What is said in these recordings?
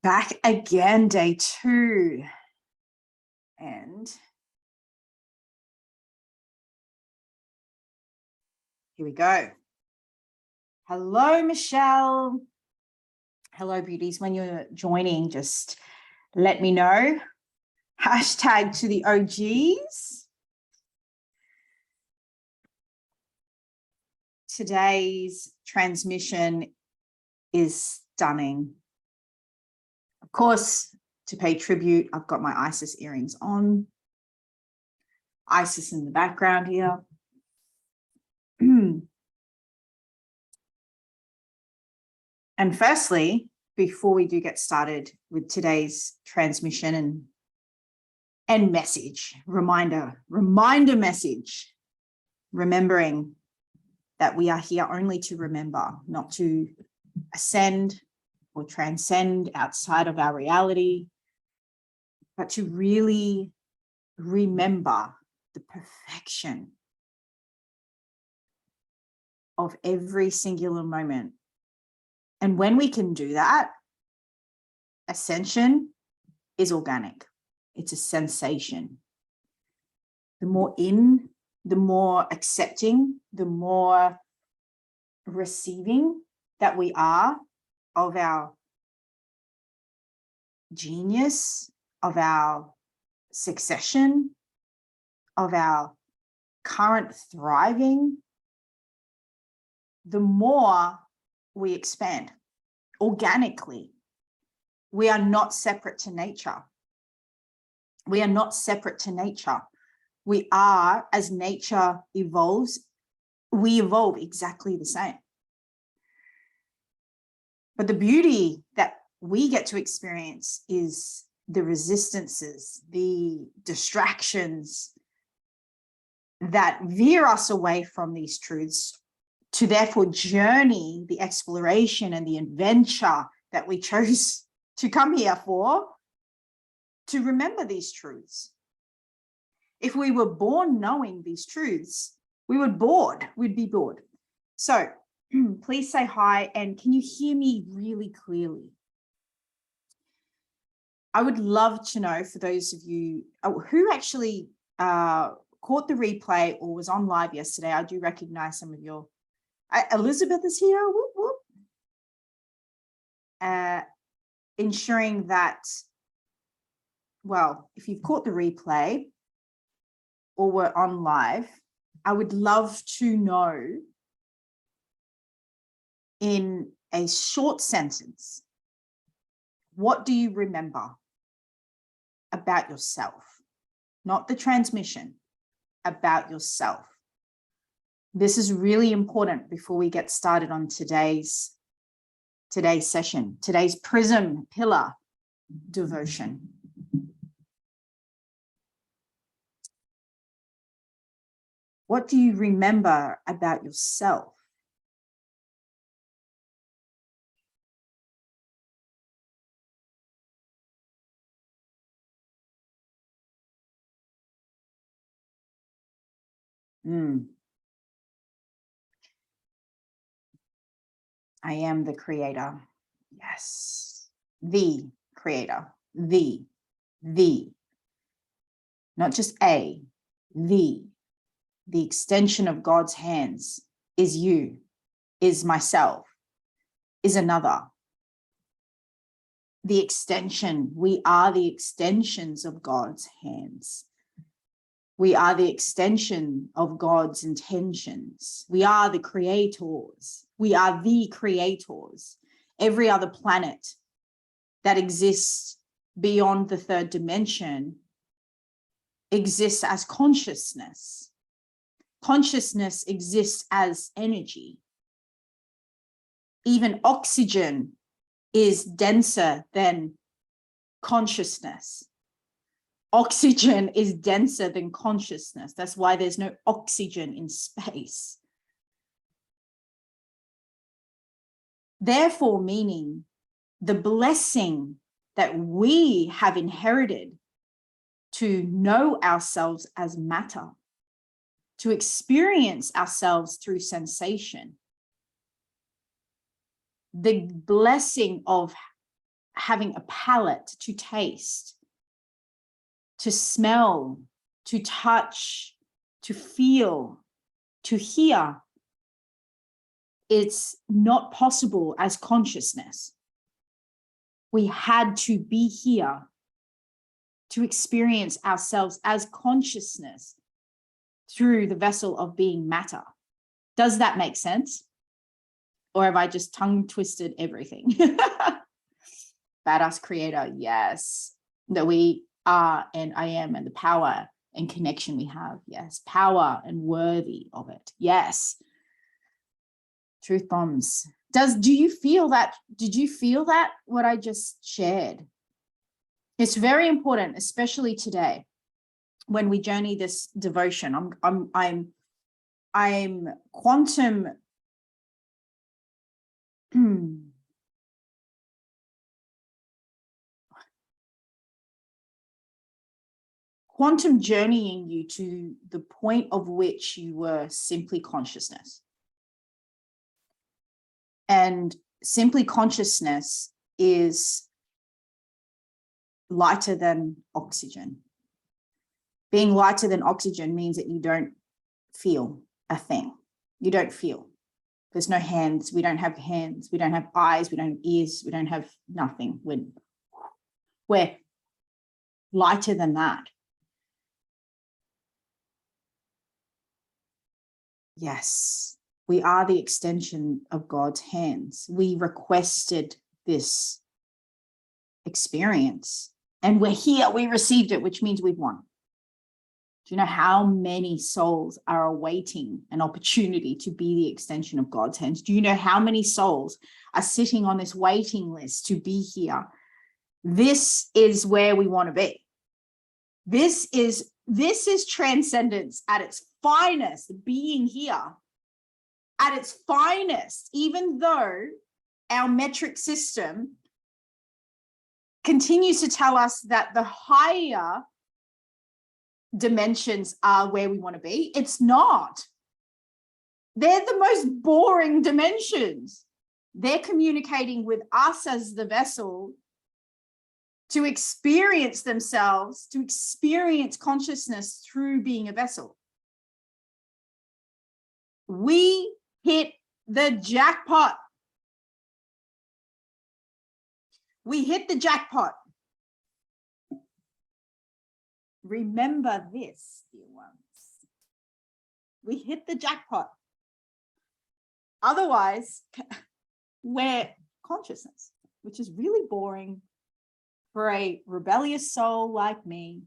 Back again, day 2. And here we go. Hello, Michelle. Hello, beauties. When you're joining, just let me know. Hashtag to the OGs. Today's transmission is stunning. Of course, to pay tribute, I've got my Isis earrings on. Isis in the background here. And firstly, before we do get started with today's transmission and message, reminder message, remembering that we are here only to remember, not to ascend or transcend outside of our reality, but to really remember the perfection of every singular moment. And when we can do that, ascension is organic. It's a sensation. The more in, the more accepting, the more receiving that we are of our genius, of our succession, of our current thriving, the more we expand organically. We are not separate to nature. We are not separate to nature. We are, as nature evolves, we evolve exactly the same. But the beauty that we get to experience is the resistances, the distractions that veer us away from these truths, to therefore journey the exploration and the adventure that we chose to come here for, to remember these truths. If we were born knowing these truths, we'd be bored. So please say hi, and can you hear me really clearly? I would love to know, for those of you who actually caught the replay or was on live yesterday, I do recognize some of your, Elizabeth is here, whoop, whoop. Ensuring that, well, if you've caught the replay or were on live, I would love to know in a short sentence, what do you remember about yourself? Not the transmission, about yourself. This is really important before we get started on today's session, today's Prism Pillar devotion. What do you remember about yourself? I am the creator. Yes. The creator. The. Not just a, the. The extension of God's hands is you, is myself, is another. The extension, we are the extensions of God's hands. We are the extension of God's intentions. We are the creators. We are the creators. Every other planet that exists beyond the third dimension exists as consciousness. Consciousness exists as energy. Even oxygen is denser than consciousness. Oxygen is denser than consciousness. That's why there's no oxygen in space. Therefore, meaning the blessing that we have inherited to know ourselves as matter, to experience ourselves through sensation. The blessing of having a palate to taste, to smell, to touch, to feel, to hear. It's not possible as consciousness. We had to be here to experience ourselves as consciousness through the vessel of being matter. Does that make sense? Or have I just tongue twisted everything? Badass creator, yes. That we are and I am, and the power and connection we have, yes. Power and worthy of it, yes. Truth bombs. Do you feel that? Did you feel that, what I just shared? It's very important, especially today, when we journey this devotion. I'm quantum quantum journeying you to the point of which you were simply consciousness. And simply consciousness is lighter than oxygen. Being lighter than oxygen means that you don't feel a thing. You don't feel. There's no hands. We don't have hands. We don't have eyes. We don't have ears. We don't have nothing. We're lighter than that. Yes, we are the extension of God's hands. We requested this experience and we're here. We received it, which means we've won. Do you know how many souls are awaiting an opportunity to be the extension of God's hands? Do you know how many souls are sitting on this waiting list to be here? This is where we want to be. This is transcendence at its finest, being here at its finest, even though our metric system continues to tell us that the higher dimensions are where we want to be. It's not. They're the most boring dimensions. They're communicating with us as the vessel to experience themselves, to experience consciousness through being a vessel. We hit the jackpot. We hit the jackpot. Remember this, dear ones. We hit the jackpot. Otherwise, we're consciousness, which is really boring for a rebellious soul like me.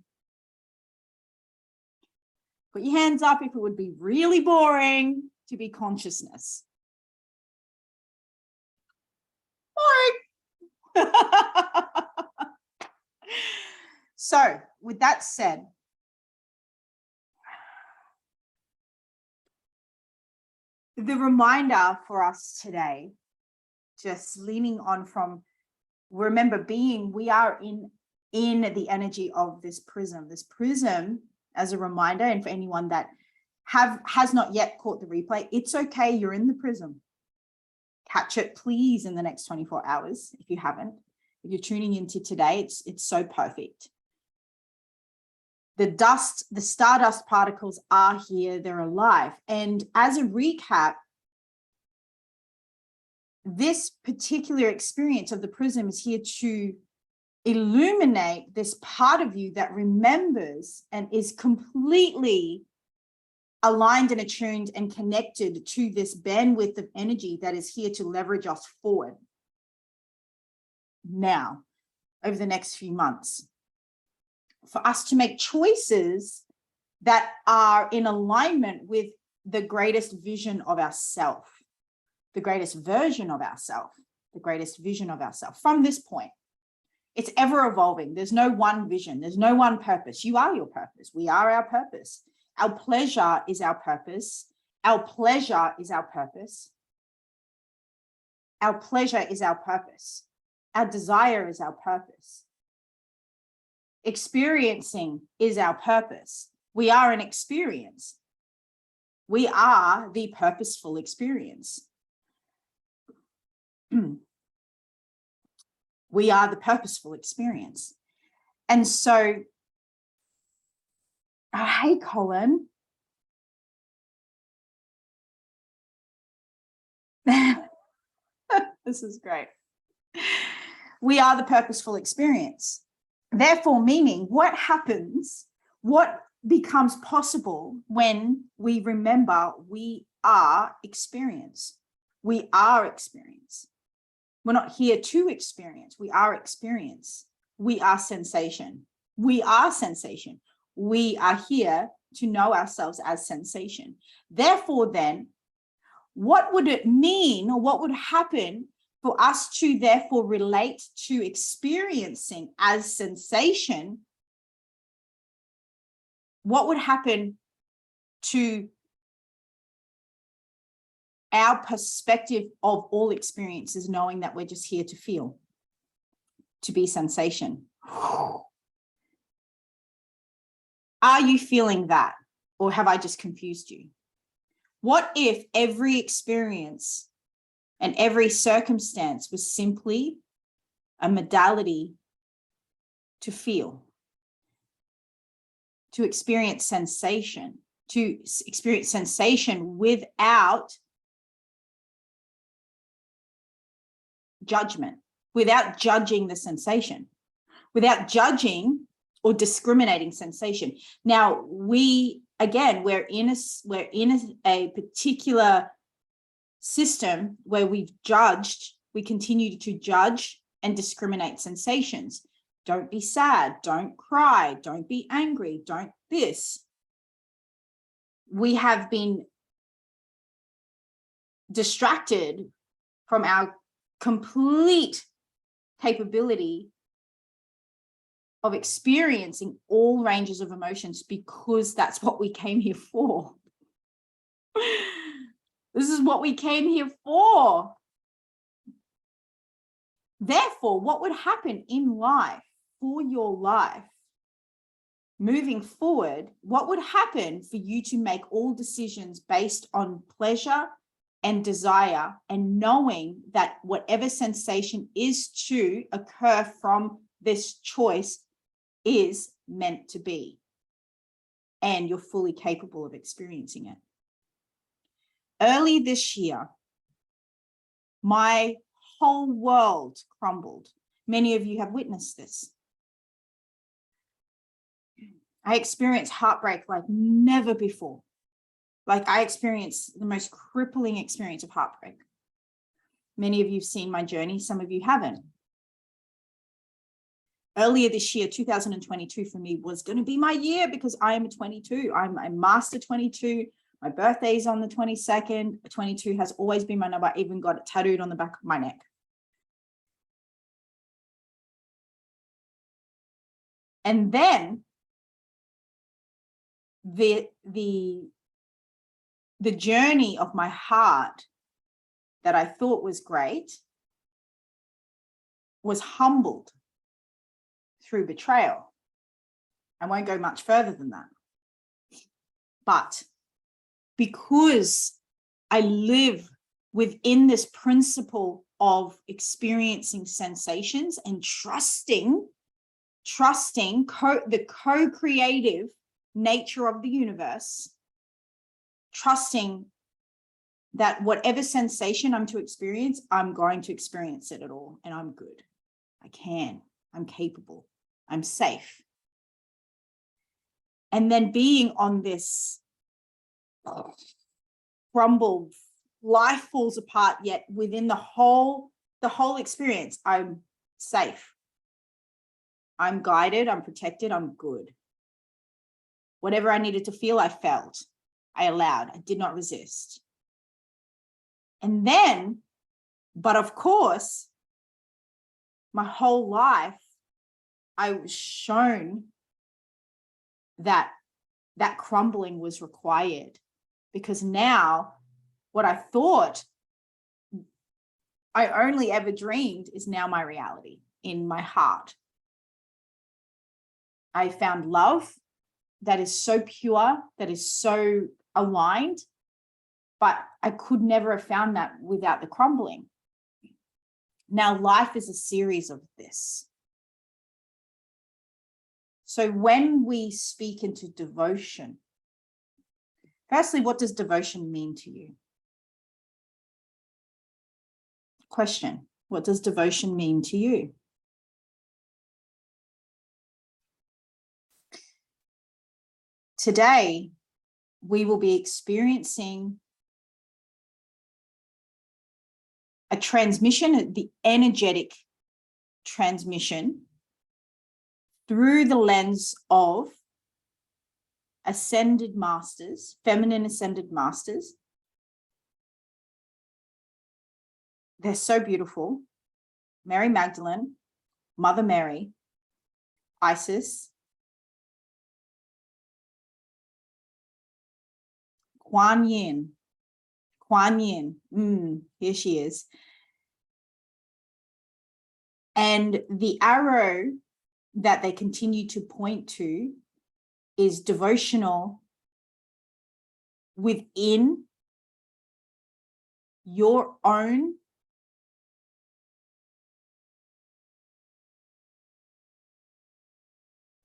Put your hands up if it would be really boring to be consciousness. Boring. So, with that said, the reminder for us today, just leaning on from, remember we are in the energy of this prism. This prism, as a reminder, and for anyone that has not yet caught the replay, it's okay, you're in the prism. Catch it, please, in the next 24 hours, if you haven't. If you're tuning into today, it's so perfect. The stardust particles are here, they're alive. And as a recap, this particular experience of the prism is here to illuminate this part of you that remembers and is completely aligned and attuned and connected to this bandwidth of energy that is here to leverage us forward now, over the next few months, for us to make choices that are in alignment with the greatest vision of ourself, the greatest version of ourself, the greatest vision of ourself from this point. It's ever evolving. There's no one vision. There's no one purpose. You are your purpose. We are our purpose. Our pleasure is our purpose. Our pleasure is our purpose. Our pleasure is our purpose. Our desire is our purpose. Experiencing is our purpose. We are an experience. We are the purposeful experience. We are the purposeful experience. And so, hey, Colin. This is great. We are the purposeful experience. Therefore, meaning what happens, what becomes possible when we remember we are experience. We are experience. We're not here to experience. We are experience. We are sensation. We are sensation. We are here to know ourselves as sensation. Therefore, then, what would it mean, or what would happen for us to therefore relate to experiencing as sensation? What would happen to our perspective of all experiences, knowing that we're just here to feel, to be sensation? Are you feeling that, or have I just confused you? What if every experience and every circumstance was simply a modality to feel, to experience sensation, without judgment, without judging the sensation, without judging or discriminating sensation? Now, we're in a particular system where we continue to judge and discriminate sensations. Don't be sad, don't cry, don't be angry, don't this. We have been distracted from our complete capability of experiencing all ranges of emotions, because that's what we came here for. This is what we came here for. Therefore, what would happen in life, for your life, moving forward, what would happen for you to make all decisions based on pleasure and desire, and knowing that whatever sensation is to occur from this choice is meant to be, and you're fully capable of experiencing it? Early this year, my whole world crumbled. Many of you have witnessed this. I experienced heartbreak like never before. Like, I experienced the most crippling experience of heartbreak. Many of you have seen my journey, some of you haven't. Earlier this year, 2022 for me was going to be my year, because I am a 22. I'm a master 22. My birthday is on the 22nd. 22 has always been my number. I even got it tattooed on the back of my neck. And then the journey of my heart that I thought was great was humbled through betrayal. I won't go much further than that. But because I live within this principle of experiencing sensations and trusting the co-creative nature of the universe, trusting that whatever sensation I'm to experience, I'm going to experience it at all, and I'm good. I'm capable, I'm safe. And then being on this crumbled, life falls apart, yet within the whole experience, I'm safe. I'm guided, I'm protected, I'm good. Whatever I needed to feel, I felt. I allowed, I did not resist. And then, but of course, my whole life, I was shown that crumbling was required, because now what I thought I only ever dreamed is now my reality in my heart. I found love that is so pure, that is so aligned, but I could never have found that without the crumbling. Now, life is a series of this. So when we speak into devotion, firstly, what does devotion mean to you? Question, what does devotion mean to you? Today, we will be experiencing a transmission, the energetic transmission, through the lens of ascended masters, feminine ascended masters. They're so beautiful. Mary Magdalene, Mother Mary, Isis, Kuan Yin, here she is. And the arrow that they continue to point to is devotional within your own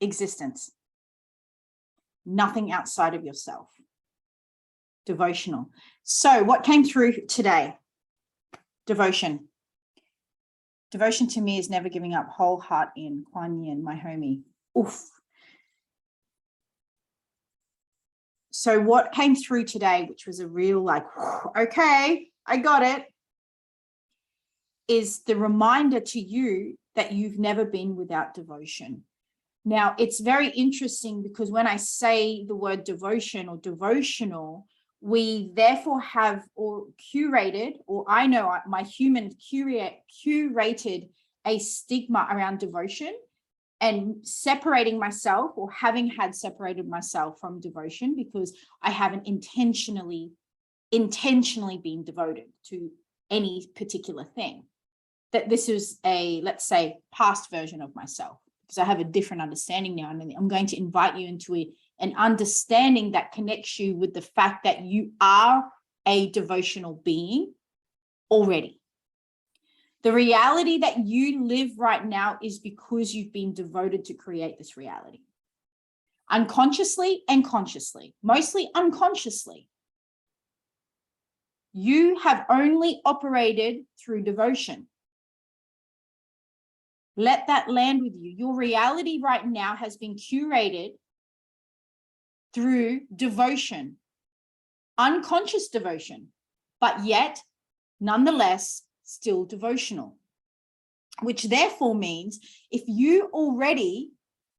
existence, nothing outside of yourself. Devotional. So what came through today? Devotion. Devotion to me is never giving up, whole heart in, Kuan Yin, my homie. Oof. So what came through today, which was a real like, okay, I got it, is the reminder to you that you've never been without devotion. Now, it's very interesting because when I say the word devotion or devotional, we therefore have or curated, or I know my human curated a stigma around devotion and separating myself, or having had separated myself from devotion because I haven't intentionally been devoted to any particular thing. That this is a, let's say, past version of myself, because I have a different understanding now. And I'm going to invite you into an understanding that connects you with the fact that you are a devotional being already. The reality that you live right now is because you've been devoted to create this reality. Unconsciously and consciously, mostly unconsciously. You have only operated through devotion. Let that land with you. Your reality right now has been curated through devotion, unconscious devotion, but yet, nonetheless, still devotional. Which therefore means if you already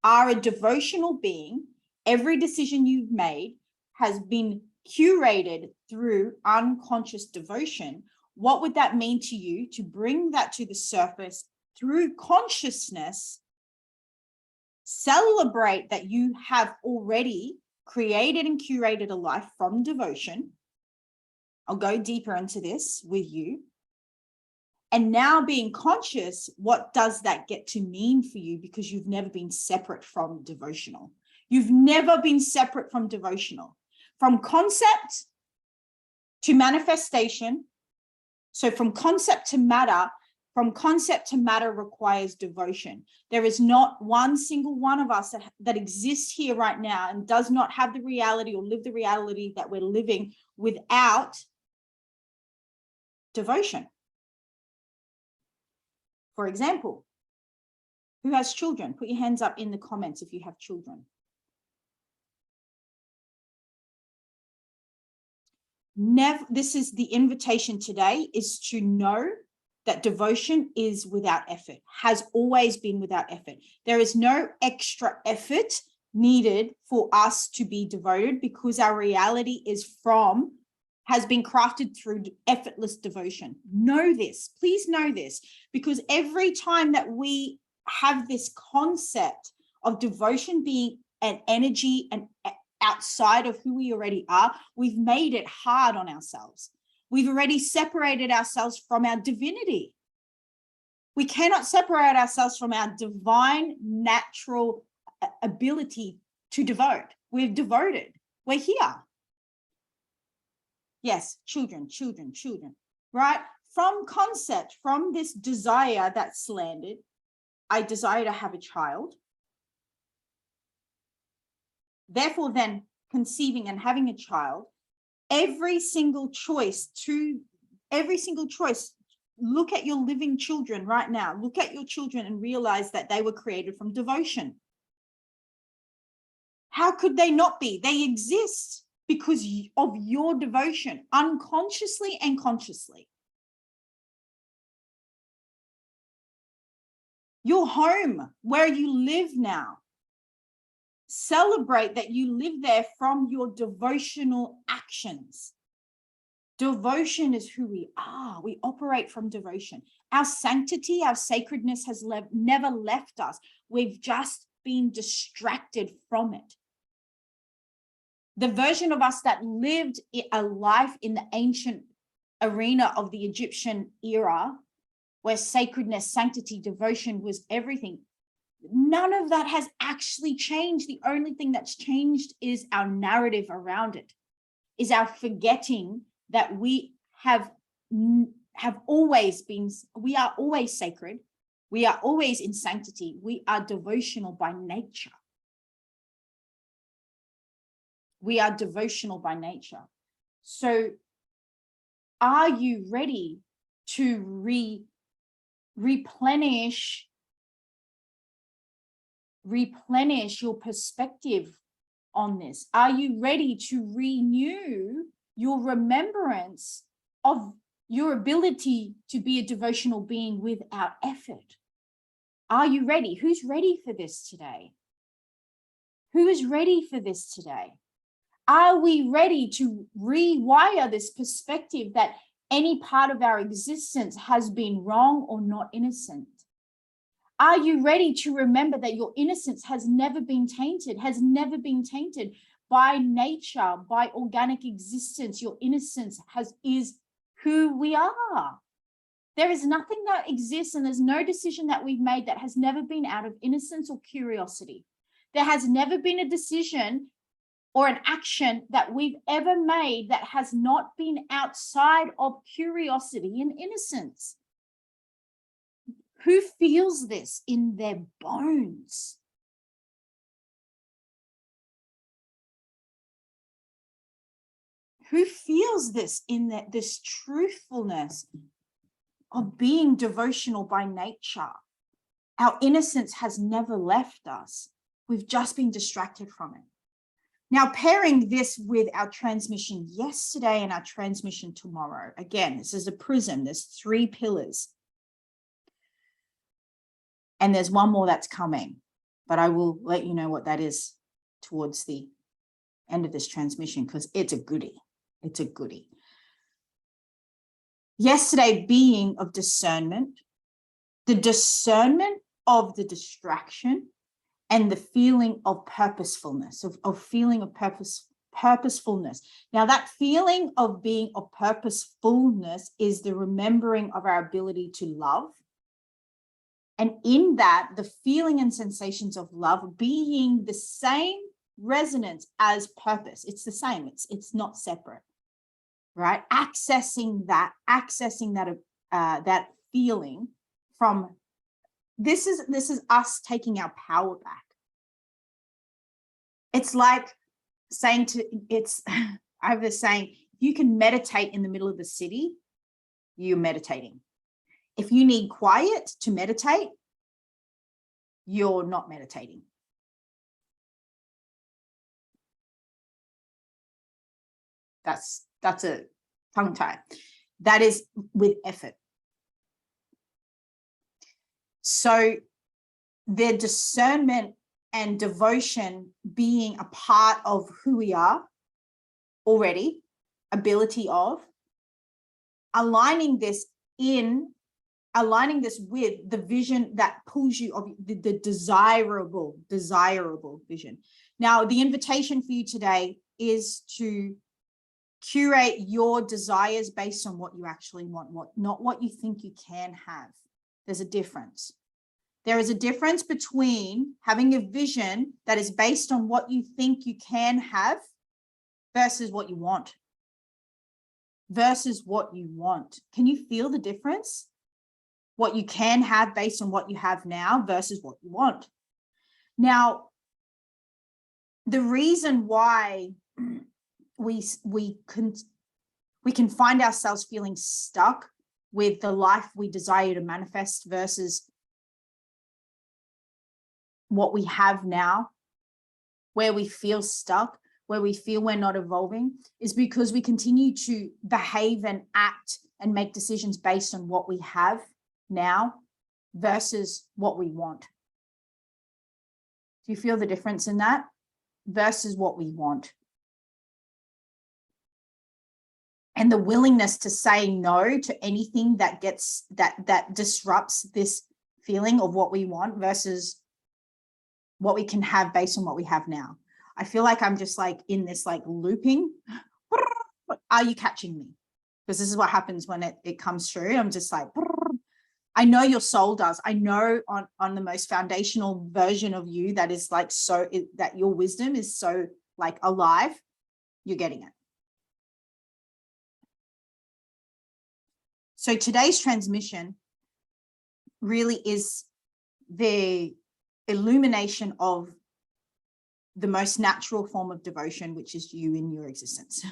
are a devotional being, every decision you've made has been curated through unconscious devotion. What would that mean to you to bring that to the surface through consciousness? Celebrate that you have already created and curated a life from devotion. I'll go deeper into this with you. And now being conscious, what does that get to mean for you? Because you've never been separate from devotional. You've never been separate from devotional. From concept to manifestation. So from concept to matter requires devotion. There is not one single one of us that exists here right now and does not have the reality or live the reality that we're living without devotion. For example, who has children? Put your hands up in the comments if you have children. This is the invitation today, is to know that devotion is without effort, has always been without effort. There is no extra effort needed for us to be devoted because our reality has been crafted through effortless devotion. Know this, please know this, because every time that we have this concept of devotion being an energy and outside of who we already are, we've made it hard on ourselves. We've already separated ourselves from our divinity. We cannot separate ourselves from our divine natural ability to devote. We're devoted. We're here. Yes, children, right? From concept, from this desire that's landed, I desire to have a child. Therefore, then conceiving and having a child, every single choice, look at your living children right now. Look at your children and realize that they were created from devotion. How could they not be? They exist because of your devotion, unconsciously and consciously. Your home, where you live now, celebrate that you live there from your devotional actions. Devotion is who we are. We operate from devotion. Our sanctity, our sacredness has never left us. We've just been distracted from it. The version of us that lived a life in the ancient arena of the Egyptian era, where sacredness, sanctity, devotion was everything, none of that has actually changed. The only thing that's changed is our narrative around it, is our forgetting that we have always been, we are always sacred. We are always in sanctity. We are devotional by nature. We are devotional by nature. So are you ready to replenish your perspective on this? Are you ready to renew your remembrance of your ability to be a devotional being without effort? Are you ready? Who's ready for this today? Who is ready for this today? Are we ready to rewire this perspective that any part of our existence has been wrong or not innocent? Are you ready to remember that your innocence has never been tainted by nature, by organic existence? Your innocence is who we are. There is nothing that exists, and there's no decision that we've made that has never been out of innocence or curiosity. There has never been a decision or an action that we've ever made that has not been outside of curiosity and innocence. Who feels this in their bones? Who feels this in this truthfulness of being devotional by nature? Our innocence has never left us. We've just been distracted from it. Now, pairing this with our transmission yesterday and our transmission tomorrow. Again, this is a prism. There's 3 pillars. And there's one more that's coming, but I will let you know what that is towards the end of this transmission, because it's a goodie. It's a goodie. Yesterday being of discernment, the discernment of the distraction, and the feeling of purposefulness, of feeling of purposefulness. Now, that feeling of being of purposefulness is the remembering of our ability to love. And in that, the feeling and sensations of love being the same resonance as purpose. It's the same. It's not separate, right? Accessing that feeling from. This is us taking our power back. It's like saying I have this saying, you can meditate in the middle of the city, you're meditating. If you need quiet to meditate, you're not meditating. That's a tongue tie. That is with effort. So their discernment and devotion being a part of who we are already, ability of, aligning this with the vision that pulls you of the desirable vision. Now, the invitation for you today is to curate your desires based on what you actually want, not what you think you can have. There's a difference. There is a difference between having a vision that is based on what you think you can have versus what you want. versus what you want. Can you feel the difference? What you can have based on what you have now versus what you want. Now, the reason why we can find ourselves feeling stuck with the life we desire to manifest versus what we have now, where we feel stuck, where we feel we're not evolving, is because we continue to behave and act and make decisions based on what we have now versus what we want. Do you feel the difference in that? Versus what we want. And the willingness to say no to anything that gets that disrupts this feeling of what we want versus what we can have based on what we have now. I feel like I'm just like in this like looping. Are you catching me? Because this is what happens when it comes through. I'm just like, I know your soul does. I know on the most foundational version of you that is like that your wisdom is so like alive, you're getting it. So today's transmission really is the illumination of the most natural form of devotion, which is you in your existence.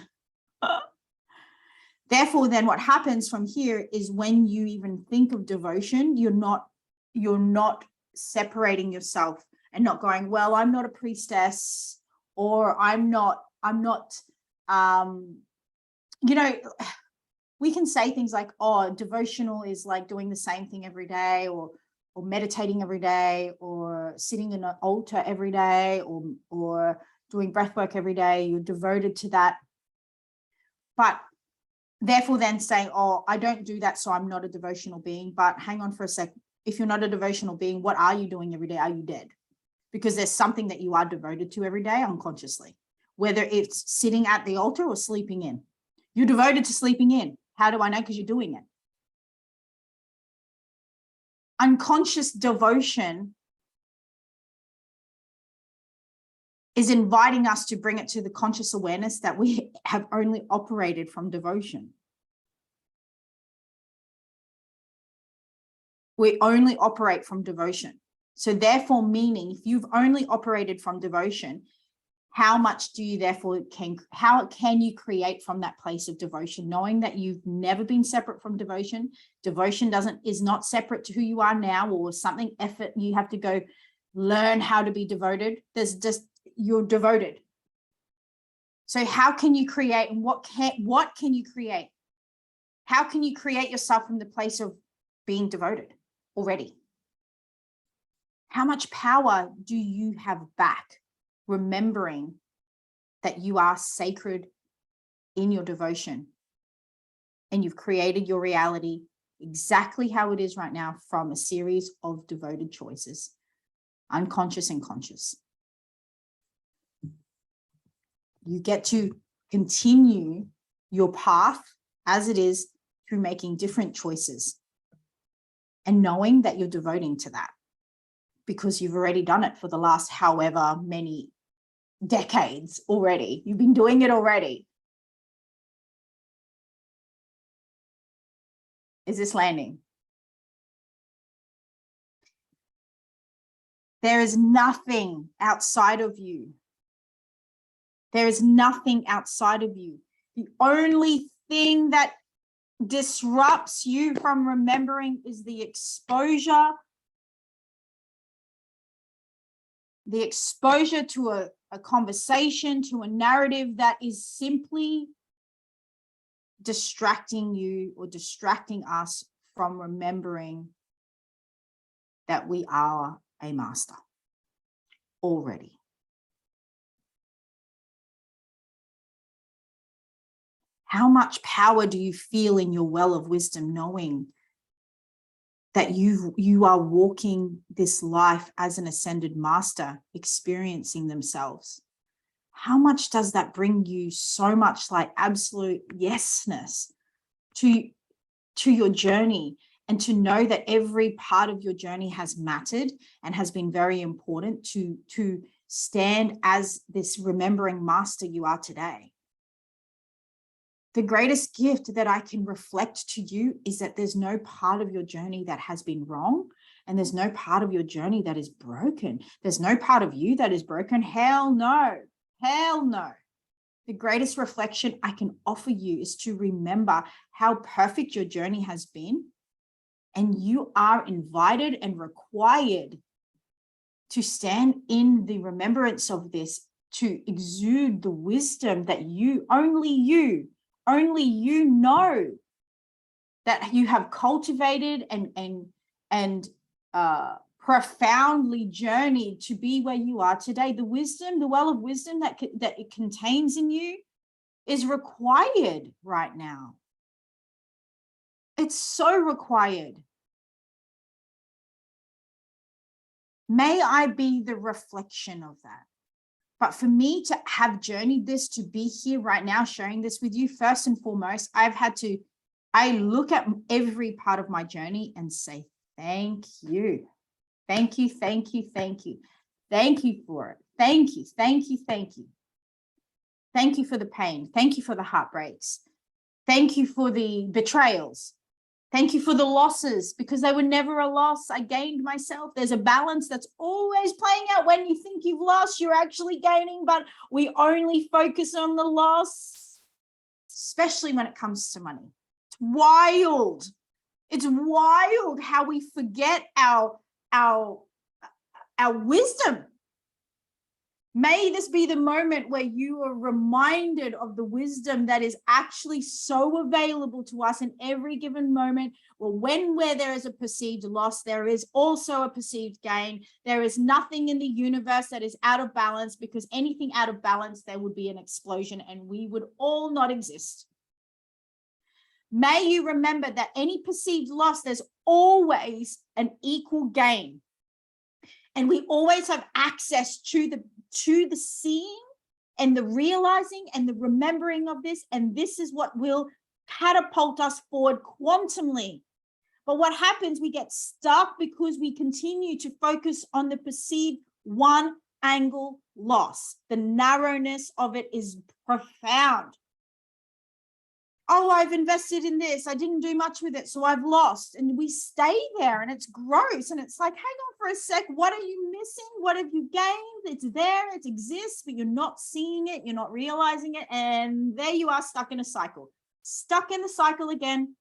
Therefore, then what happens from here is when you even think of devotion, you're not separating yourself and not going, well, I'm not a priestess, or I'm not, you know, we can say things like, oh, devotional is like doing the same thing every day, or meditating every day, or sitting in an altar every day, or doing breath work every day. You're devoted to that. But therefore then saying, oh, I don't do that, so I'm not a devotional being. But hang on for a sec. If you're not a devotional being, what are you doing every day? Are you dead? Because there's something that you are devoted to every day unconsciously, whether it's sitting at the altar or sleeping in. You're devoted to sleeping in. How do I know? Because you're doing it. Unconscious devotion is inviting us to bring it to the conscious awareness that we have only operated from devotion. We only operate from devotion. So therefore, meaning if you've only operated from devotion, how much do you therefore how can you create from that place of devotion, knowing that you've never been separate from devotion? Devotion is not separate to who you are now, or something effort you have to go learn how to be devoted. There's just, you're devoted. So how can you create, and what can you create? How can you create yourself from the place of being devoted already? How much power do you have back, remembering that you are sacred in your devotion, and you've created your reality exactly how it is right now from a series of devoted choices, unconscious and conscious. You get to continue your path as it is through making different choices and knowing that you're devoting to that, because you've already done it for the last however many decades already. You've been doing it already. Is this landing? There is nothing outside of you. There is nothing outside of you. The only thing that disrupts you from remembering is the exposure to a conversation, to a narrative that is simply distracting you or distracting us from remembering that we are a master already. How much power do you feel in your well of wisdom, knowing that you are walking this life as an ascended master, experiencing themselves? How much does that bring you so much like absolute yesness to your journey, and to know that every part of your journey has mattered and has been very important to stand as this remembering master you are today? The greatest gift that I can reflect to you is that there's no part of your journey that has been wrong, and there's no part of your journey that is broken. There's no part of you that is broken. Hell no. Hell no. The greatest reflection I can offer you is to remember how perfect your journey has been. And you are invited and required to stand in the remembrance of this, to exude the wisdom that only you know that you have cultivated and profoundly journeyed to be where you are today. The wisdom, the well of wisdom that it contains in you is required right now. It's so required. May I be the reflection of that. But for me to have journeyed this, to be here right now, sharing this with you, first and foremost, I look at every part of my journey and say, thank you. Thank you, thank you, thank you. Thank you for it. Thank you, thank you, thank you. Thank you for the pain. Thank you for the heartbreaks. Thank you for the betrayals. Thank you for the losses, because they were never a loss. I gained myself. There's a balance that's always playing out. When you think you've lost, you're actually gaining, but we only focus on the loss, especially when it comes to money. It's wild. It's wild how we forget our wisdom. May this be the moment where you are reminded of the wisdom that is actually so available to us in every given moment. Well, where there is a perceived loss, there is also a perceived gain. There is nothing in the universe that is out of balance, because anything out of balance, there would be an explosion and we would all not exist. May you remember that any perceived loss, there's always an equal gain. And we always have access to the seeing and the realizing and the remembering of this. And this is what will catapult us forward quantumly. But what happens, we get stuck because we continue to focus on the perceived one angle loss. The narrowness of it is profound. Oh, I've invested in this. I didn't do much with it, so I've lost. And we stay there and it's gross. And it's like, hang on for a sec. What are you missing? What have you gained? It's there, it exists, but you're not seeing it. You're not realizing it. And there you are, stuck in a cycle. Stuck in the cycle again,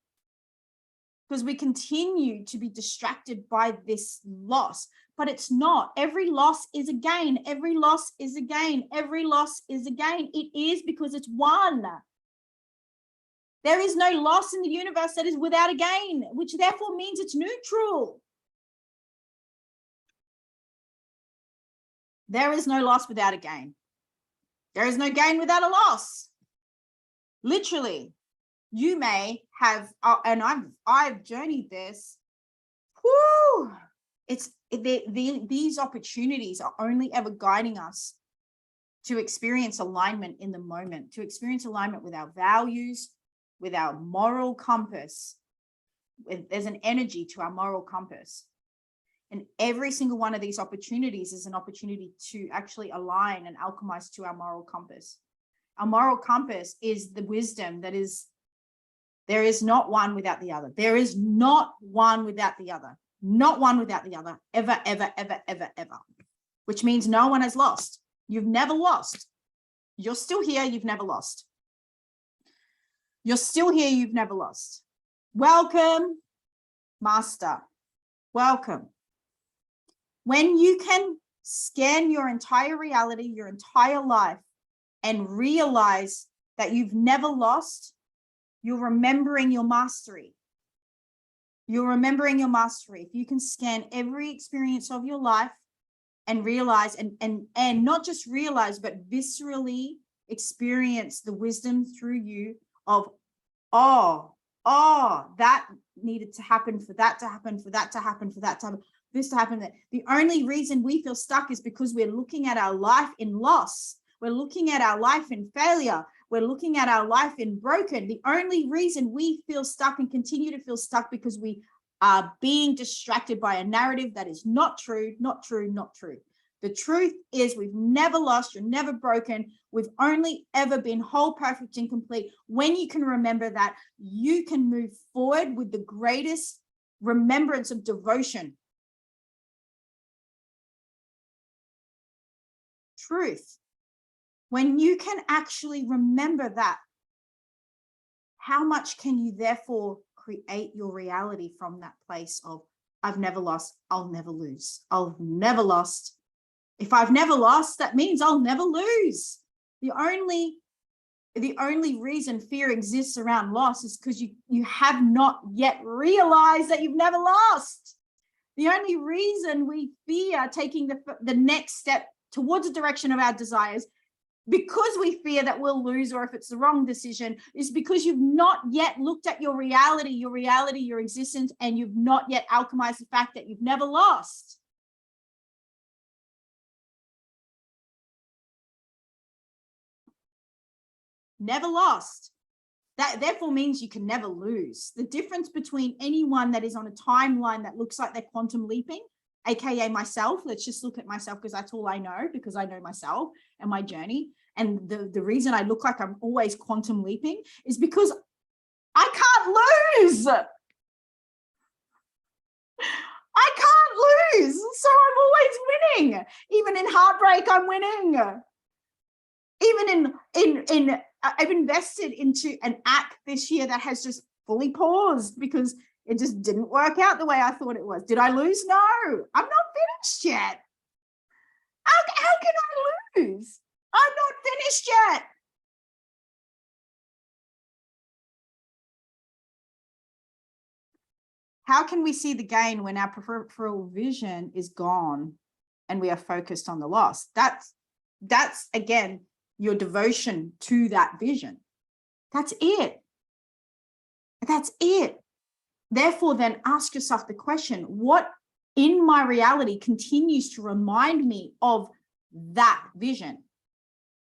because we continue to be distracted by this loss. But it's not. Every loss is a gain. Every loss is a gain. Every loss is a gain. It is, because it's one. There is no loss in the universe that is without a gain, which therefore means it's neutral. There is no loss without a gain. There is no gain without a loss. Literally, you may have, and I've journeyed this. Whoo! These opportunities are only ever guiding us to experience alignment in the moment, to experience alignment with our values, with our moral compass. There's an energy to our moral compass. And every single one of these opportunities is an opportunity to actually align and alchemize to our moral compass. Our moral compass is the wisdom that is, there is not one without the other. There is not one without the other. Not one without the other. Ever, ever, ever, ever, ever. Which means no one has lost. You've never lost. You're still here. You've never lost. You're still here, you've never lost. Welcome, Master. Welcome. When you can scan your entire reality, your entire life, and realize that you've never lost, you're remembering your mastery. You're remembering your mastery. If you can scan every experience of your life and realize, and not just realize, but viscerally experience the wisdom through you of, oh, that needed to happen for that to happen, for that to happen, for that to happen, this to happen. That the only reason we feel stuck is because we're looking at our life in loss. We're looking at our life in failure. We're looking at our life in broken. The only reason we feel stuck and continue to feel stuck because we are being distracted by a narrative that is not true, not true, not true. The truth is we've never lost, you're never broken. We've only ever been whole, perfect, and complete. When you can remember that, you can move forward with the greatest remembrance of devotion. Truth. When you can actually remember that, how much can you therefore create your reality from that place of, I've never lost, I'll never lose. I've never lost. If I've never lost, that means I'll never lose. The only reason fear exists around loss is because you have not yet realized that you've never lost. The only reason we fear taking the next step towards the direction of our desires, because we fear that we'll lose, or if it's the wrong decision, is because you've not yet looked at your reality, your existence, and you've not yet alchemized the fact that you've never lost. Never lost. That therefore means you can never lose. The difference between anyone that is on a timeline that looks like they're quantum leaping, aka myself, let's just look at myself because that's all I know, because I know myself and my journey. And the reason I look like I'm always quantum leaping is because I can't lose. I can't lose. So I'm always winning. Even in heartbreak, I'm winning. Even I've invested into an act this year that has just fully paused because it just didn't work out the way I thought it was. Did I lose? No, I'm not finished yet. How can I lose? I'm not finished yet. How can we see the gain when our peripheral vision is gone and we are focused on the loss? That's again, your devotion to that vision. That's it. That's it. Therefore, then ask yourself the question, what in my reality continues to remind me of that vision?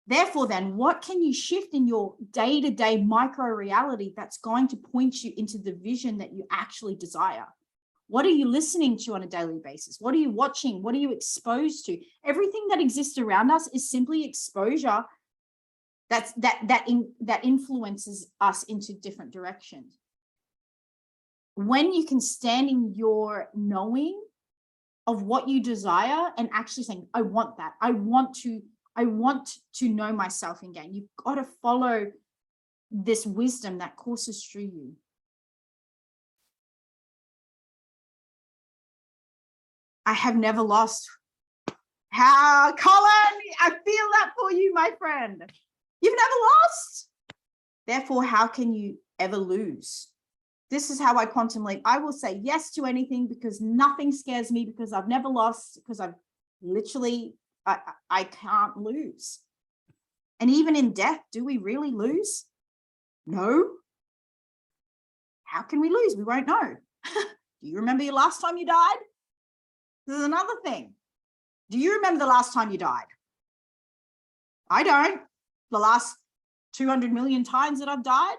Therefore, then what can you shift in your day-to-day micro reality that's going to point you into the vision that you actually desire? What are you listening to on a daily basis? What are you watching? What are you exposed to? Everything that exists around us is simply exposure that influences us into different directions. When you can stand in your knowing of what you desire and actually saying, I want that. I want to know myself again. You've got to follow this wisdom that courses through you. I have never lost. How, Colin, I feel that for you, my friend. You've never lost. Therefore, how can you ever lose? This is how I quantum leap. I will say yes to anything because nothing scares me, because I've never lost, because I've literally, I can't lose. And even in death, do we really lose? No. How can we lose? We won't know. Do you remember your last time you died? This is another thing. Do you remember the last time you died? I don't. The last 200 million times that I've died,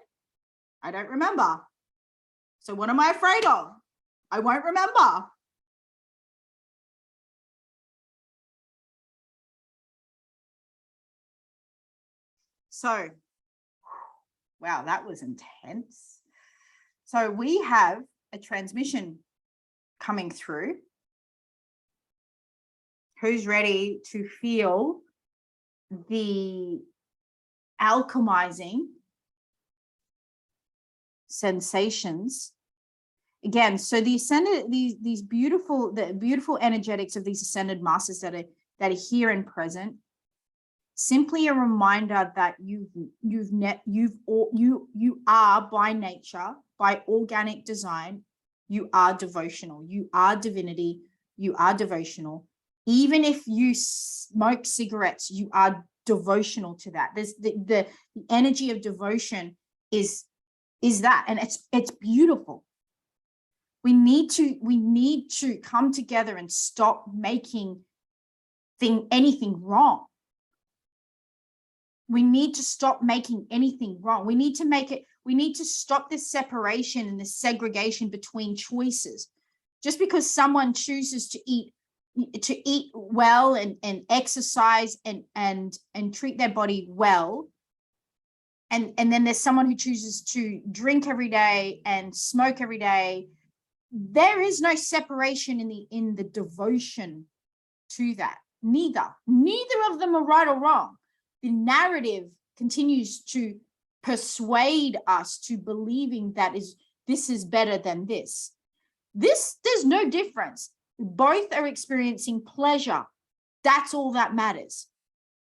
I don't remember. So what am I afraid of? I won't remember. So, wow, that was intense. So we have a transmission coming through. Who's ready to feel the alchemizing sensations? Again, so the ascended, these beautiful, the beautiful energetics of these ascended masters that are here and present, simply a reminder that you are by nature, by organic design, you are devotional, you are divinity, you are devotional. Even if you smoke cigarettes, you are devotional to that. There's the energy of devotion is that, and it's beautiful. We need to come together and stop making anything wrong. We need to stop making anything wrong. We need to stop this separation and this segregation between choices. Just because someone chooses to eat to eat well and exercise and treat their body well. And then there's someone who chooses to drink every day and smoke every day. There is no separation in the devotion to that. Neither of them are right or wrong. The narrative continues to persuade us to believing that this is better than this. There's no difference. Both are experiencing pleasure. That's all that matters.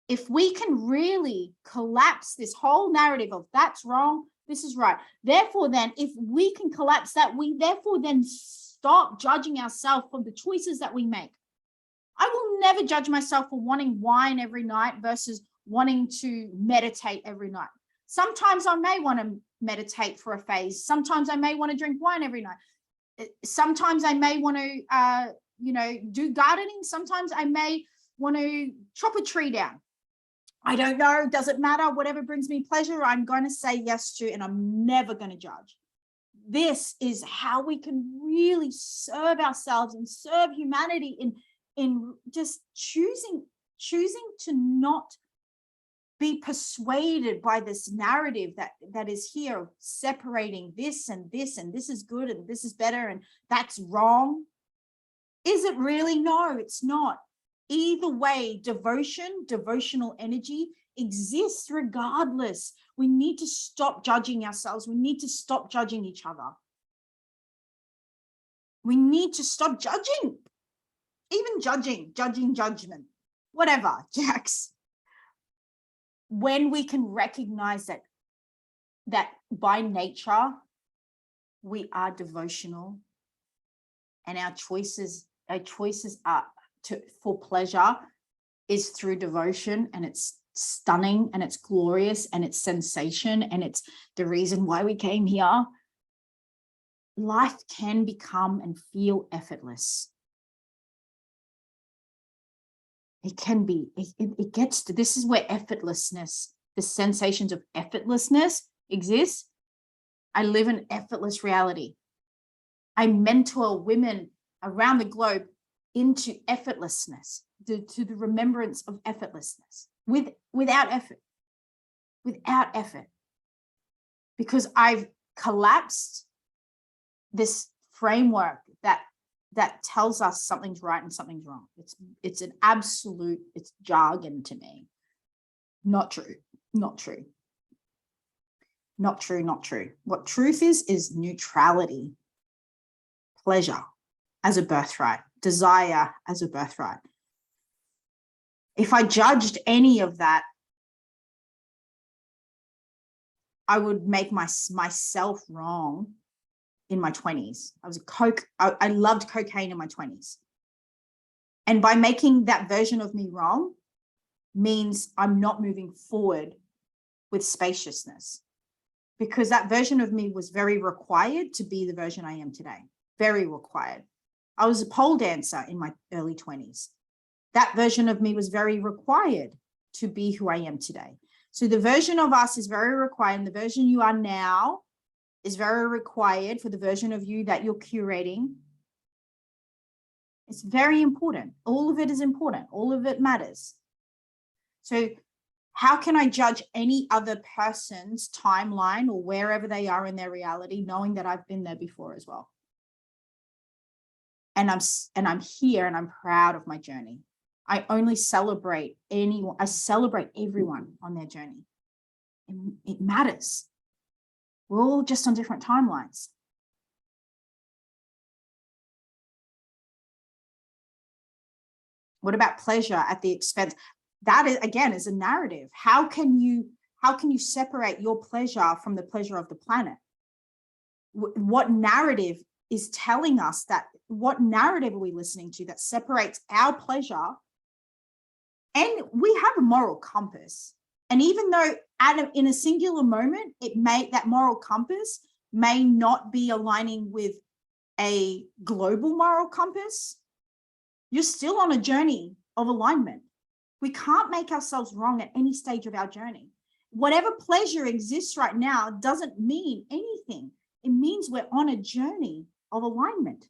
If we can really collapse this whole narrative of that's wrong, this is right. Therefore, then, if we can collapse that, we therefore then stop judging ourselves for the choices that we make. I will never judge myself for wanting wine every night versus wanting to meditate every night. Sometimes I may want to meditate for a phase. Sometimes I may want to drink wine every night. Sometimes I may want to, do gardening. Sometimes I may want to chop a tree down. I don't know. Does it matter? Whatever brings me pleasure, I'm going to say yes to, and I'm never going to judge. This is how we can really serve ourselves and serve humanity in just choosing to not be persuaded by this narrative that is here of separating this and this is good and this is better and that's wrong. Is it really? No, it's not. Either way, devotional energy exists regardless. We need to stop judging ourselves. We need to stop judging each other. We need to stop judging. Even judgment, whatever, Jax. When we can recognize that by nature, we are devotional and our choices are for pleasure is through devotion, and it's stunning and it's glorious and it's sensation and it's the reason why we came here. Life can become and feel effortless. It can be, it gets to, this is where effortlessness, the sensations of effortlessness exist. I live an effortless reality. I mentor women around the globe into effortlessness, to the remembrance of effortlessness, without effort, because I've collapsed this framework that tells us something's right and something's wrong. It's an absolute, it's jargon to me. Not true. What truth is neutrality, pleasure as a birthright, desire as a birthright. If I judged any of that, I would make myself wrong in my 20s. I loved cocaine in my 20s. And by making that version of me wrong means I'm not moving forward with spaciousness, because that version of me was very required to be the version I am today. Very required. I was a pole dancer in my early 20s. That version of me was very required to be who I am today. So the version of us is very required, and the version you are now is very required for the version of you that you're curating. It's very important. All of it is important. All of it matters. So how can I judge any other person's timeline or wherever they are in their reality, knowing that I've been there before as well? And I'm here and I'm proud of my journey. I only celebrate anyone. I celebrate everyone on their journey. It matters. We're all just on different timelines. What about pleasure at the expense? That is, again, is a narrative. How can you separate your pleasure from the pleasure of the planet? What narrative is telling us that? What narrative are we listening to that separates our pleasure? And we have a moral compass. And even though in a singular moment, that moral compass may not be aligning with a global moral compass, you're still on a journey of alignment. We can't make ourselves wrong at any stage of our journey. Whatever pleasure exists right now doesn't mean anything. It means we're on a journey of alignment.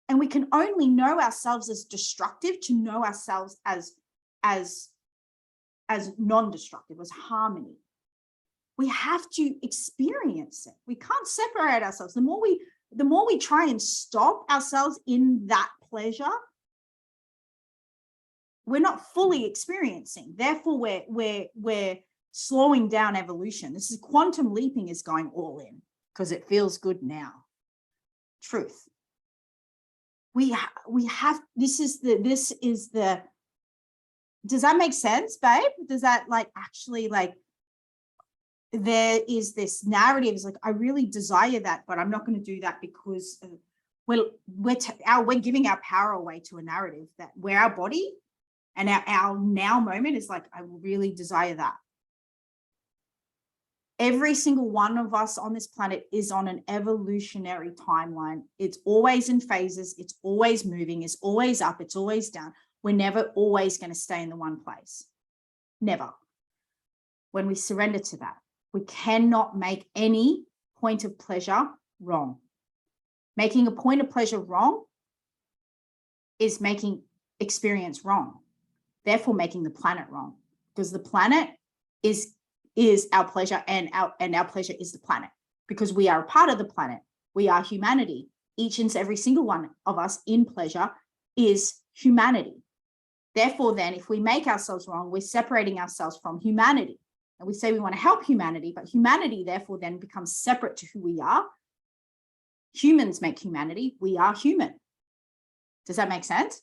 And we can only know ourselves as destructive to know ourselves as non-destructive, as harmony. We have to experience it. We can't separate ourselves. The more we try and stop ourselves in that pleasure, we're not fully experiencing. Therefore, we're slowing down evolution. This is quantum leaping is going all in because it feels good now. Truth. We have, this is the, does that make sense, babe? Does that like actually like, there is this narrative is like, I really desire that, but I'm not going to do that because we're giving our power away to a narrative that we're our body, and our now moment is like, I really desire that. Every single one of us on this planet is on an evolutionary timeline. It's always in phases. It's always moving. It's always up. It's always down. We're never always going to stay in the one place. Never. When we surrender to that, we cannot make any point of pleasure wrong. Making a point of pleasure wrong is making experience wrong. Therefore, making the planet wrong, because the planet is our pleasure, and our pleasure is the planet, because we are a part of the planet. We are humanity. Each and every single one of us in pleasure is humanity. Therefore, then, if we make ourselves wrong, we're separating ourselves from humanity. And we say we want to help humanity, but humanity, therefore, then becomes separate to who we are. Humans make humanity. We are human. Does that make sense?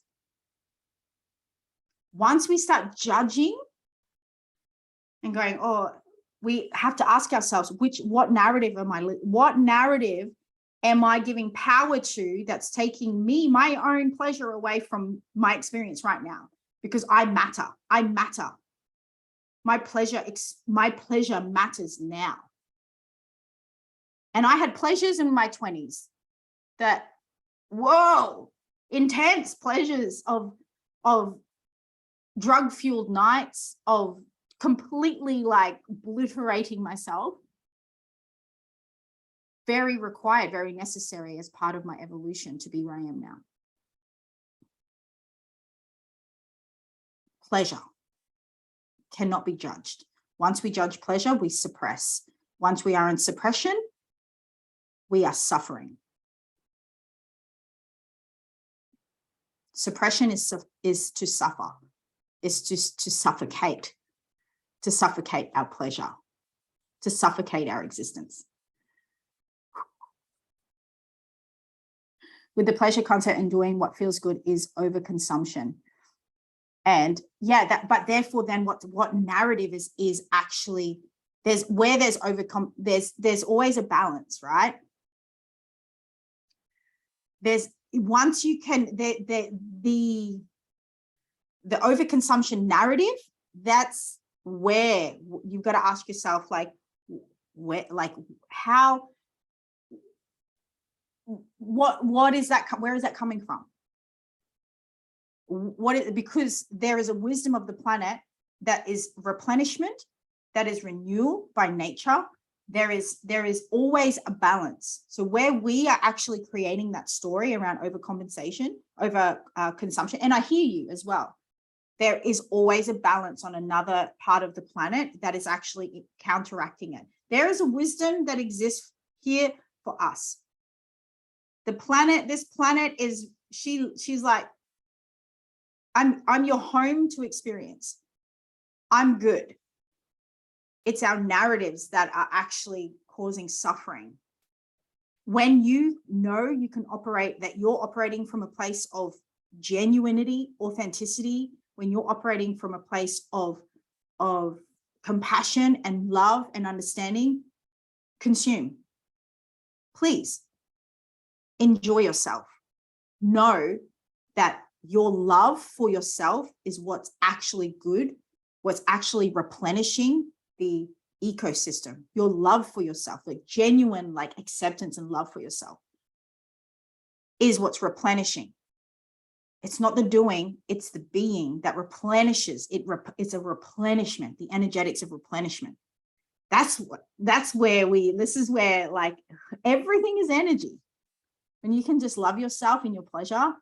Once we start judging and going, oh, we have to ask ourselves, what narrative am I giving power to that's taking me, my own pleasure away from my experience right now? Because I matter. My pleasure matters now. And I had pleasures in my 20s that, whoa, intense pleasures of drug-fueled nights, of completely like obliterating myself. Very required, very necessary as part of my evolution to be where I am now. Pleasure cannot be judged. Once we judge pleasure, we suppress. Once we are in suppression, we are suffering. Suppression is to suffer, is to suffocate our pleasure, to suffocate our existence. With the pleasure concept and doing what feels good is overconsumption. And yeah, but therefore then what narrative is actually, there's always a balance, right? There's, once you can, the overconsumption narrative, that's where you've got to ask yourself, like, how, what is that, where is that coming from? Because there is a wisdom of the planet that is replenishment, that is renewal by nature. There is always a balance. So where we are actually creating that story around overcompensation, consumption, and I hear you as well, there is always a balance on another part of the planet that is actually counteracting it. There is a wisdom that exists here for us. The planet, this planet is, she's like, I'm your home to experience. I'm good. It's our narratives that are actually causing suffering. When you know you can operate, that you're operating from a place of genuinity, authenticity, when you're operating from a place of compassion and love and understanding, consume. Please enjoy yourself. Know that your love for yourself is what's actually good, what's actually replenishing the ecosystem. Your love for yourself, like genuine, like acceptance and love for yourself, is what's replenishing. It's not the doing, it's the being that replenishes. It's a replenishment, the energetics of replenishment. This is where like everything is energy. when you can just love yourself in your pleasure,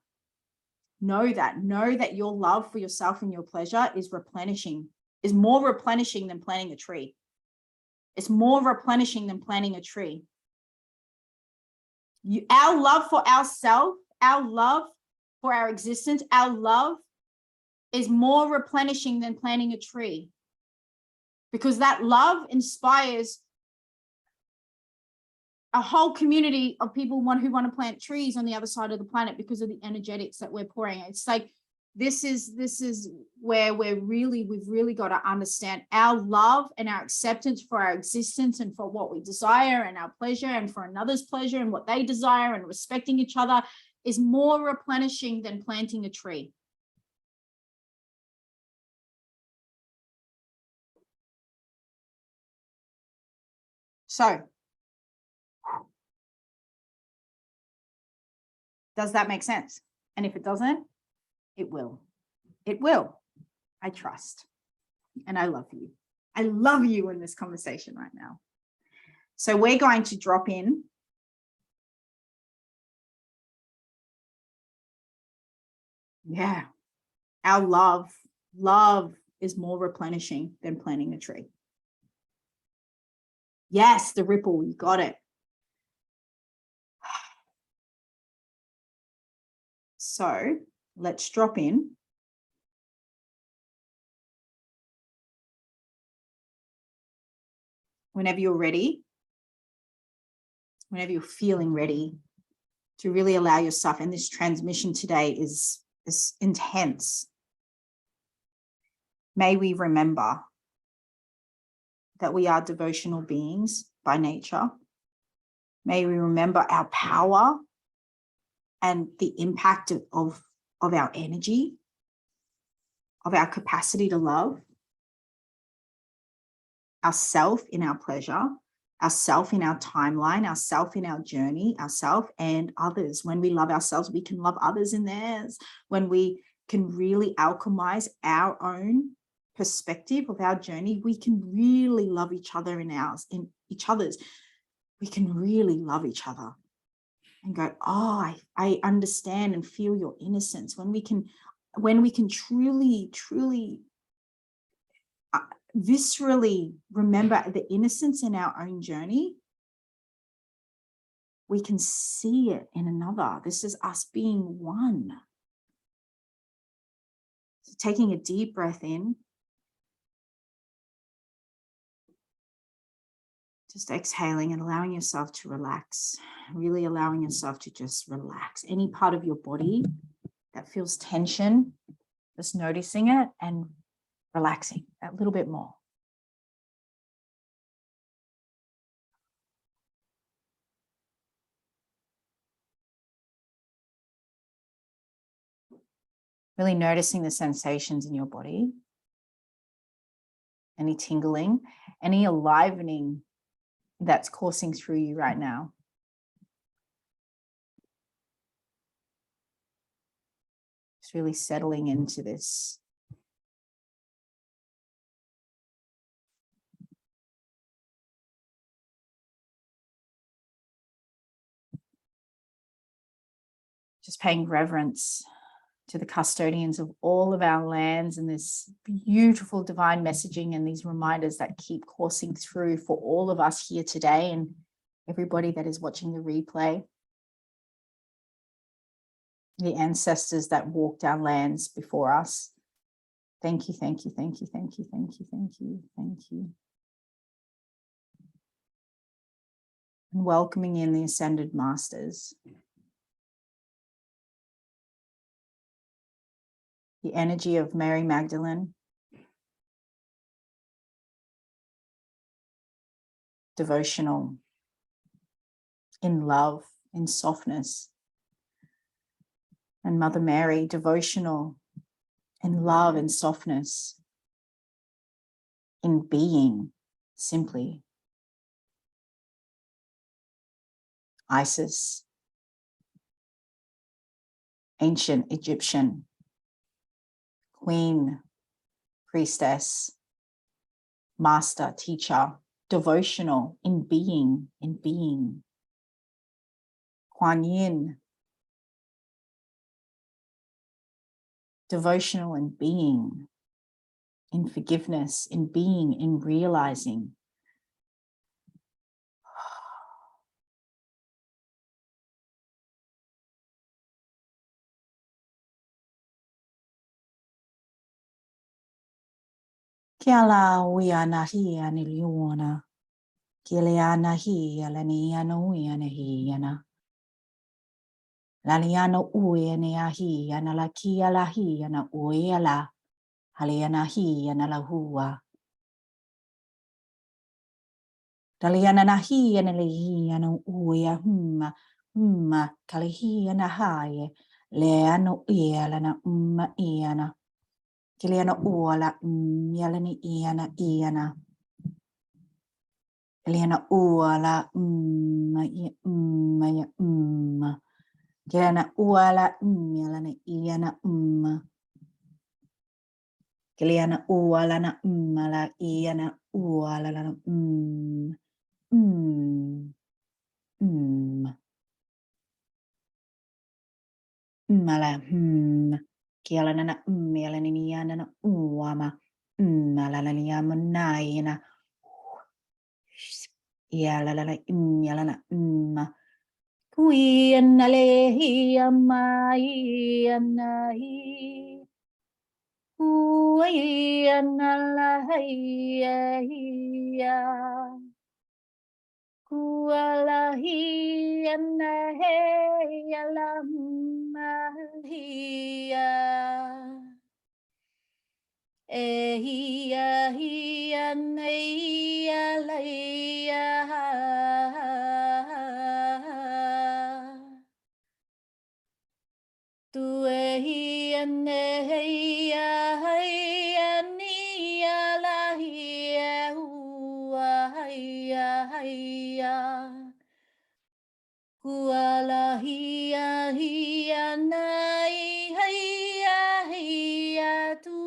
know that your love for yourself and your pleasure is more replenishing than planting a tree. It's more replenishing than planting a tree. Our love for ourselves, our love for our existence, our love is more replenishing than planting a tree, because that love inspires a whole community of people who want to plant trees on the other side of the planet because of the energetics that we're pouring. It's like, this is where we've really got to understand our love and our acceptance for our existence and for what we desire and our pleasure and for another's pleasure and what they desire, and respecting each other is more replenishing than planting a tree. So, does that make sense? And if it doesn't, it will. It will. I trust. And I love you. I love you in this conversation right now. So we're going to drop in. Yeah. Our love is more replenishing than planting a tree. Yes, the ripple, you got it. So let's drop in. Whenever you're ready, whenever you're feeling ready to really allow yourself, and this transmission today is intense. May we remember that we are devotional beings by nature. May we remember our power and the impact of our energy, of our capacity to love, ourself in our pleasure, ourself in our timeline, ourself in our journey, ourself and others. When we love ourselves, we can love others in theirs. When we can really alchemize our own perspective of our journey, we can really love each other in each other's. We can really love each other and go, oh, I understand and feel your innocence. When we can truly viscerally remember the innocence in our own journey, we can see it in another. This is us being one. So taking a deep breath in, just exhaling and allowing yourself to relax, really allowing yourself to just relax. Any part of your body that feels tension, just noticing it and relaxing a little bit more. Really noticing the sensations in your body, any tingling, any alivening that's coursing through you right now. Just really settling into this. Just paying reverence to the custodians of all of our lands and this beautiful divine messaging and these reminders that keep coursing through for all of us here today and everybody that is watching the replay. The ancestors that walked our lands before us. Thank you, thank you, thank you, thank you, thank you, thank you, thank you. And welcoming in the Ascended Masters. The energy of Mary Magdalene, devotional, in love, in softness. And Mother Mary, devotional, in love and softness, in being, simply. Isis, ancient Egyptian, queen, priestess, master, teacher, devotional, in being, Kuan Yin, devotional in being, in forgiveness, in being, in realizing. Kia la uiana hi ani liona. Kia leana hi ala ni ana uiana hi ana. La liana uiana ahi ana la kia la hi ana uiala. Haliana hi ana la hua. Daliana na hi ana le hi ana uia kalihi ana haye. Le ana uiala na iana. Kiliana uala yala ni iana. Kiliana uala Kiliana uala yala ni iana Kiliana uala na la iana uala la mala Kiala na yala ni iana na uama mala la ni yama na iana yala na kui analehi amai anahi kui analahi ya kualahi anahe yalamahia ehia hia neia leia tu ehia neia hia nia la hia hua hia hia kuala hia hia nai hia hia tu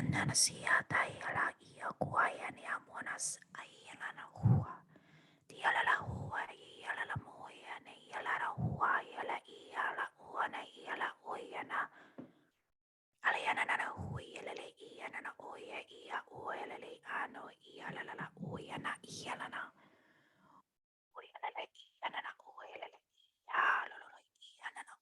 Nana siya tayo la iya kuaya ni amonas ay na hua. Tiala la hua iala la moya na iala la hua iala iala hua na iala oya na. Alayana na hui iala le iya na oya iya oya le ano iala la oya na iala na. Oya la iya na oya le iya lo iya na oya.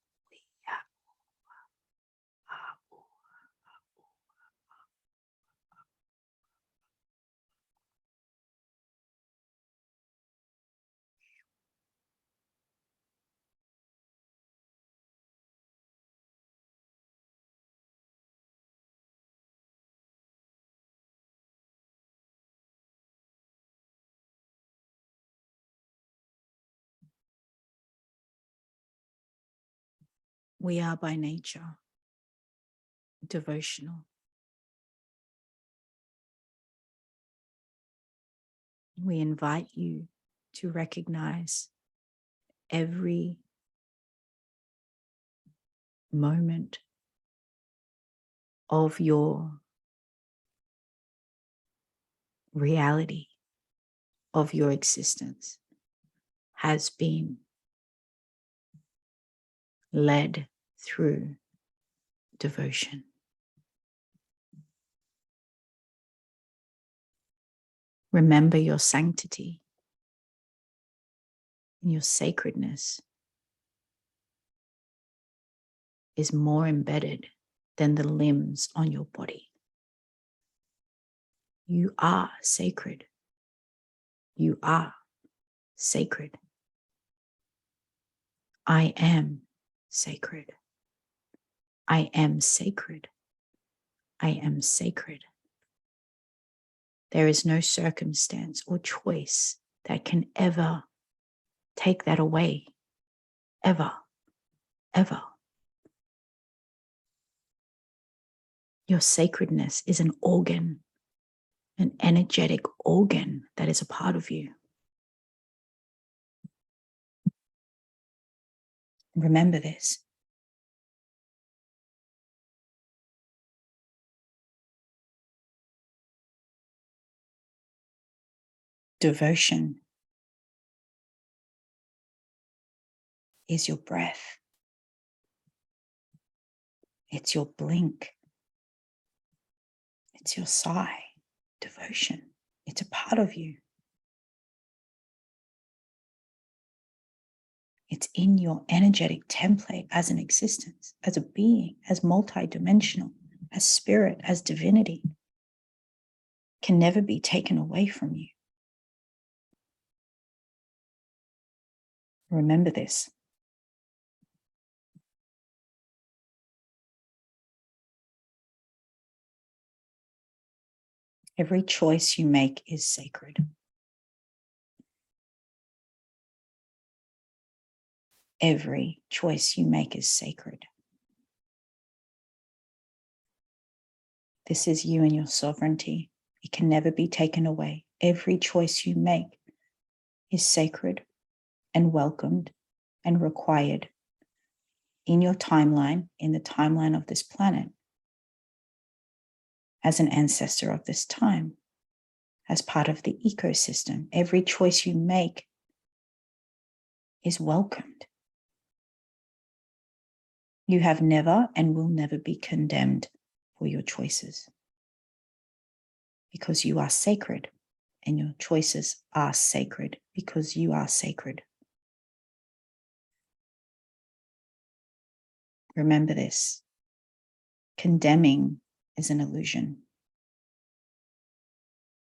we are by nature devotional. We invite you to recognize every moment of your reality, of your existence, has been led through devotion. Remember your sanctity and your sacredness is more embedded than the limbs on your body. You are sacred. You are sacred. I am sacred. I am sacred. I am sacred. There is no circumstance or choice that can ever take that away. Ever. Ever. Your sacredness is an organ, an energetic organ that is a part of you. Remember this. Devotion is your breath. It's your blink. It's your sigh. Devotion. It's a part of you. It's in your energetic template as an existence, as a being, as multidimensional, as spirit, as divinity. Can never be taken away from you. Remember this. Every choice you make is sacred. Every choice you make is sacred. This is you and your sovereignty. It can never be taken away. Every choice you make is sacred and welcomed and required in your timeline, in the timeline of this planet, as an ancestor of this time, as part of the ecosystem. Every choice you make is welcomed. You have never and will never be condemned for your choices, because you are sacred, and your choices are sacred because you are sacred. Remember this. Condemning is an illusion.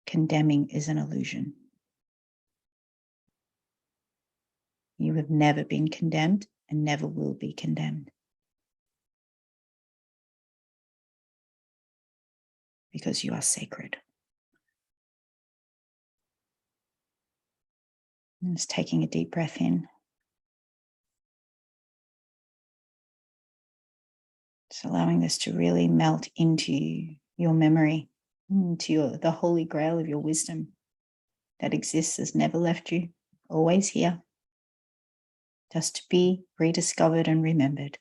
Condemning is an illusion. You have never been condemned and never will be condemned, because you are sacred. And just taking a deep breath in. Just allowing this to really melt into your memory, into the holy grail of your wisdom that exists, has never left you, always here, just to be rediscovered and remembered.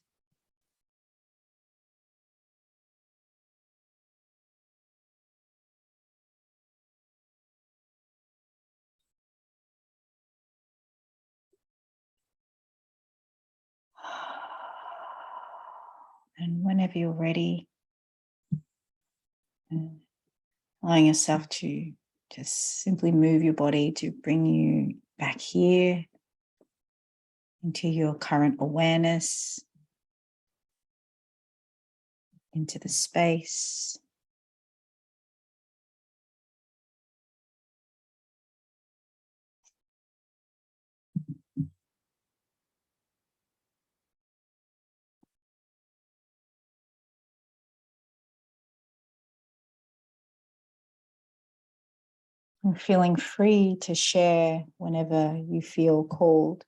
And whenever you're ready, allowing yourself to just simply move your body to bring you back here into your current awareness, into the space. And feeling free to share whenever you feel called.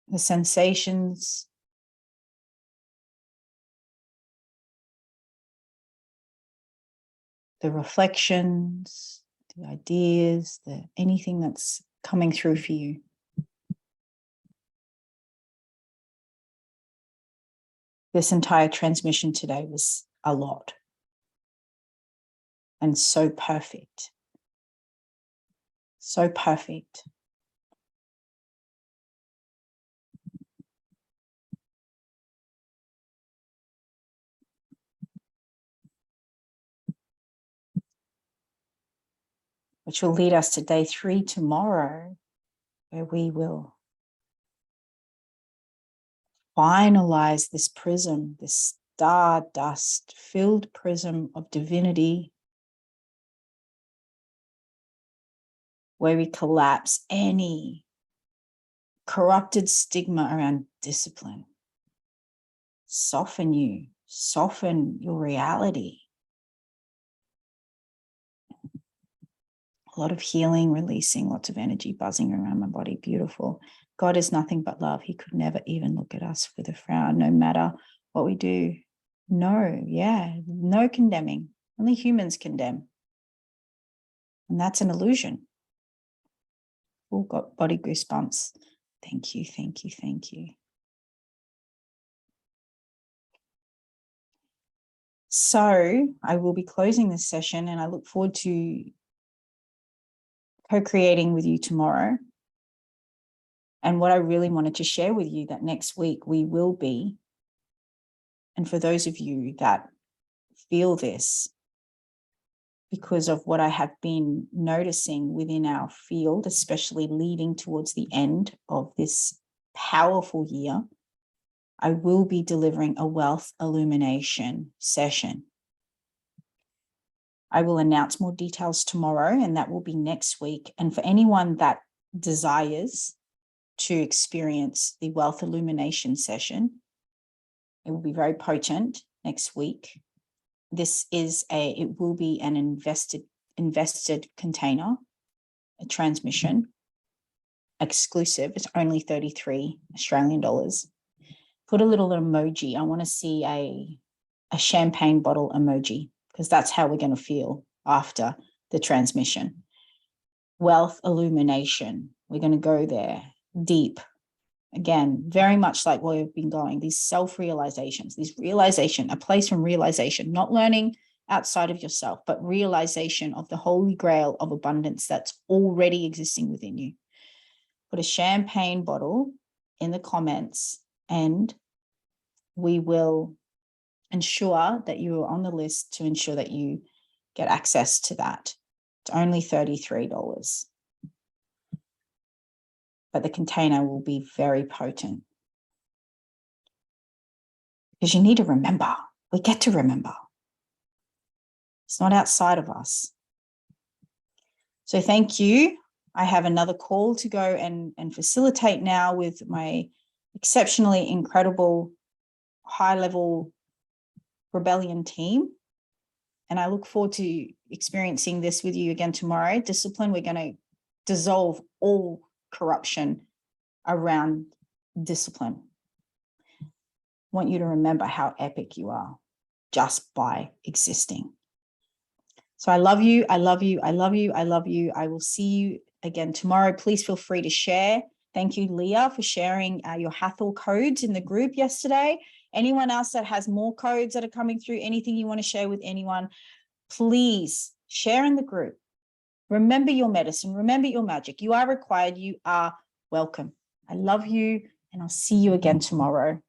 the sensations, the reflections, the ideas, anything that's coming through for you. This entire transmission today was a lot and so perfect. So perfect. Which will lead us to day 3 tomorrow, where we will finalize this prism, this stardust-filled prism of divinity, where we collapse any corrupted stigma around discipline. Soften your reality. A lot of healing, releasing, lots of energy buzzing around my body. Beautiful. God is nothing but love. He could never even look at us with a frown, no matter what we do. No condemning. Only humans condemn. And that's an illusion. All got body goosebumps. Thank you, thank you, thank you. So I will be closing this session, and I look forward to co-creating with you tomorrow. And what I really wanted to share with you, that next week we will be, and for those of you that feel this, because of what I have been noticing within our field, especially leading towards the end of this powerful year, I will be delivering a wealth illumination session. I will announce more details tomorrow, and that will be next week. And for anyone that desires to experience the wealth illumination session, it will be very potent next week. It will be an invested container, a transmission, exclusive. It's only 33 Australian dollars. Put a little emoji. I want to see a champagne bottle emoji, because that's how we're going to feel after the transmission. Wealth illumination. We're going to go there deep. Again, very much like where we've been going, these self-realizations, a place from realization, not learning outside of yourself, but realization of the holy grail of abundance that's already existing within you. Put a champagne bottle in the comments, and we will ensure that you are on the list to ensure that you get access to that. It's only $33. But the container will be very potent. Because you need to remember. We get to remember. It's not outside of us. So thank you. I have another call to go and facilitate now with my exceptionally incredible high-level rebellion team. And I look forward to experiencing this with you again tomorrow. Discipline, we're going to dissolve all corruption around discipline. I want you to remember how epic you are just by existing. So I love you. I love you. I love you. I love you. I will see you again tomorrow. Please feel free to share. Thank you, Leah, for sharing your Hathor codes in the group yesterday. Anyone else that has more codes that are coming through, anything you want to share with anyone, please share in the group. Remember your medicine. Remember your magic. You are required. You are welcome. I love you, and I'll see you again tomorrow.